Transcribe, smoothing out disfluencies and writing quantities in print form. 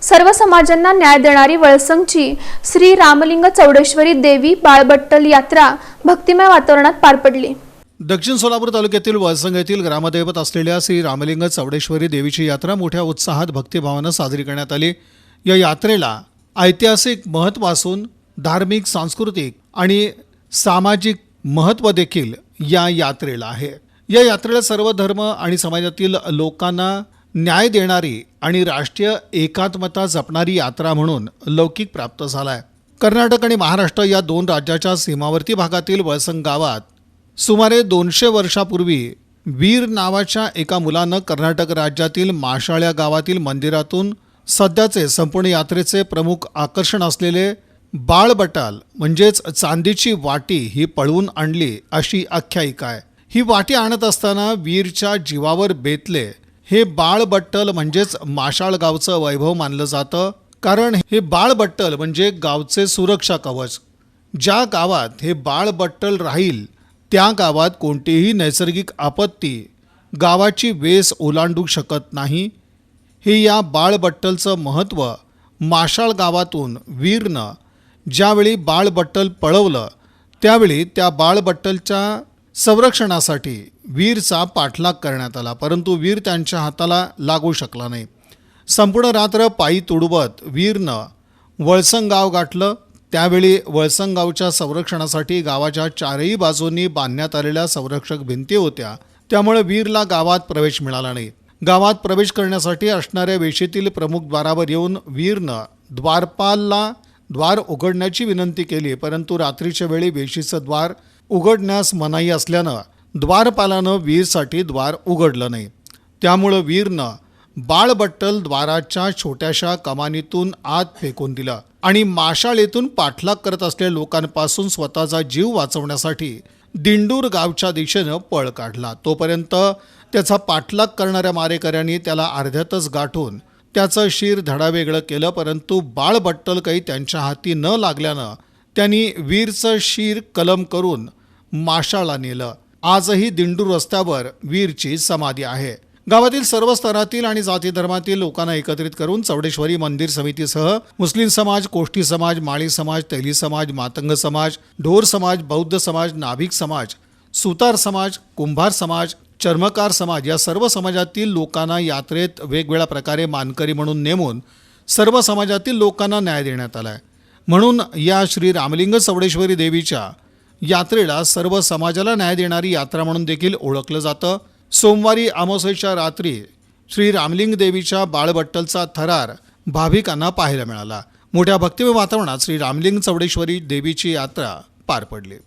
सर्व समाजांना न्याय देणारी वळसंगची श्री रामलिंग चौडेश्वरी देवी बाळबट्टल यात्रा भक्तिमय वातावरणात पार पडली। दक्षिण सोलापूर तालुक्यातील वळसंग येथील ग्रामदैवत असलेल्या श्री रामलिंग चौडेश्वरी देवीची यात्रा मोठ्या उत्साहात भक्तिभावाने साजरी करण्यात आली। या यात्रेला ऐतिहासिक महत्त्व असून धार्मिक, सांस्कृतिक आणि सामाजिक महत्त्व देखील या यात्रेला आहे। या यात्रेला सर्व धर्म आणि समाजातील लोकांना न्याय देणारी आणि राष्ट्रीय एकात्मता जपणारी यात्रा म्हणून लौकिक प्राप्त झाला आहे। कर्नाटक आणि महाराष्ट्र या दोन राज्याच्या सीमावर्ती भागातील वळसंग गावात सुमारे 200 वर्षापूर्वी वीर नावाच्या एका मुलानं कर्नाटक राज्यातील माशाळ्या गावातील मंदिरातून सध्याचे संपूर्ण यात्रेचे प्रमुख आकर्षण असलेले बाळबटाल म्हणजेच चांदीची वाटी ही पळवून आणली अशी आख्यायिका आहे। ही वाटी आणत असताना वीरच्या जीवावर बेतले हे बाळबट्टल म्हणजेच माशाळ गावचं वैभव मानलं जातं, कारण हे बाळबट्टल म्हणजे गावचे सुरक्षा कवच। ज्या गावात हे बाळबट्टल राहील त्या गावात कोणतीही नैसर्गिक आपत्ती गावाची वेस ओलांडू शकत नाही। हे या बाळबट्टलचं महत्त्व माशाळ गावातून वीरनं ज्यावेळी बाळबट्टल पळवलं त्यावेळी त्या बाळबट्टलच्या संरक्षणासाठी वीरचा पाठलाग करण्यात आला, परंतु वीर त्यांच्या हाताला लागू शकला नाही। संपूर्ण रात्र पायी तुडवत वीरनं वळसंग गाव गाठलं। त्यावेळी वळसंग गावच्या संरक्षणासाठी गावाच्या चारही बाजूंनी बांधण्यात आलेल्या संरक्षक भिंती होत्या, त्यामुळे वीरला गावात प्रवेश मिळाला नाही। गावात प्रवेश करण्यासाठी असणाऱ्या वेशीतील प्रमुख द्वारावर येऊन वीरनं द्वारपालला द्वार उघडण्याची विनंती केली, परंतु रात्रीच्या वेळी वेशीचं द्वार उघडण्यास मनाई असल्यानं द्वारपालानं वीरसाठी द्वार उघडलं नाही। त्यामुळं वीरनं बाळबट्टल द्वाराच्या छोट्याशा कमानीतून आत फेकून दिलं आणि माशाळ येथून पाठलाग करत असलेल्या लोकांपासून स्वतःचा जीव वाचवण्यासाठी दिंडूर गावच्या दिशेनं पळ काढला। तोपर्यंत त्याचा पाठलाग करणाऱ्या मारेकऱ्यांनी त्याला अर्ध्यातच गाठून त्याचं शिर धडावेगळं केलं, परंतु बाळबट्टल काही त्यांच्या हाती न लागल्यानं त्यांनी वीरचं शिर कलम करून माशाळला नेलं। आजही दिंडूर रस्त्यावर वीरची समाधी आहे। गावातील सर्व स्तरातील आणि जाती धर्मातील लोकांना एकत्रित करून चौडेश्वरी मंदिर समितीसह मुस्लिम समाज, कोष्टी समाज, माळी समाज, तेली समाज, मातंग समाज, ढोर समाज, बौद्ध समाज, नाभिक समाज, सुतार समाज, कुंभार समाज, चर्मकार समाज या सर्व समाजातील लोकांना यात्रेत वेगवेगळ्या प्रकारे मानकरी म्हणून नेमून सर्व समाजातील लोकांना न्याय देण्यात आला आहे। म्हणून या श्री रामलिंग चौडेश्वरी देवीच्या यात्रेला सर्व समाजाला न्याय देणारी यात्रा म्हणून देखील ओळखलं जातं। सोमवारी अमावास्येच्या रात्री श्री रामलिंग देवीच्या बाळबट्टलचा थरार भाविकांना पाहायला मिळाला। मोठ्या भक्तिमय वातावरणात श्री रामलिंग चौडेश्वरी देवीची यात्रा पार पडली।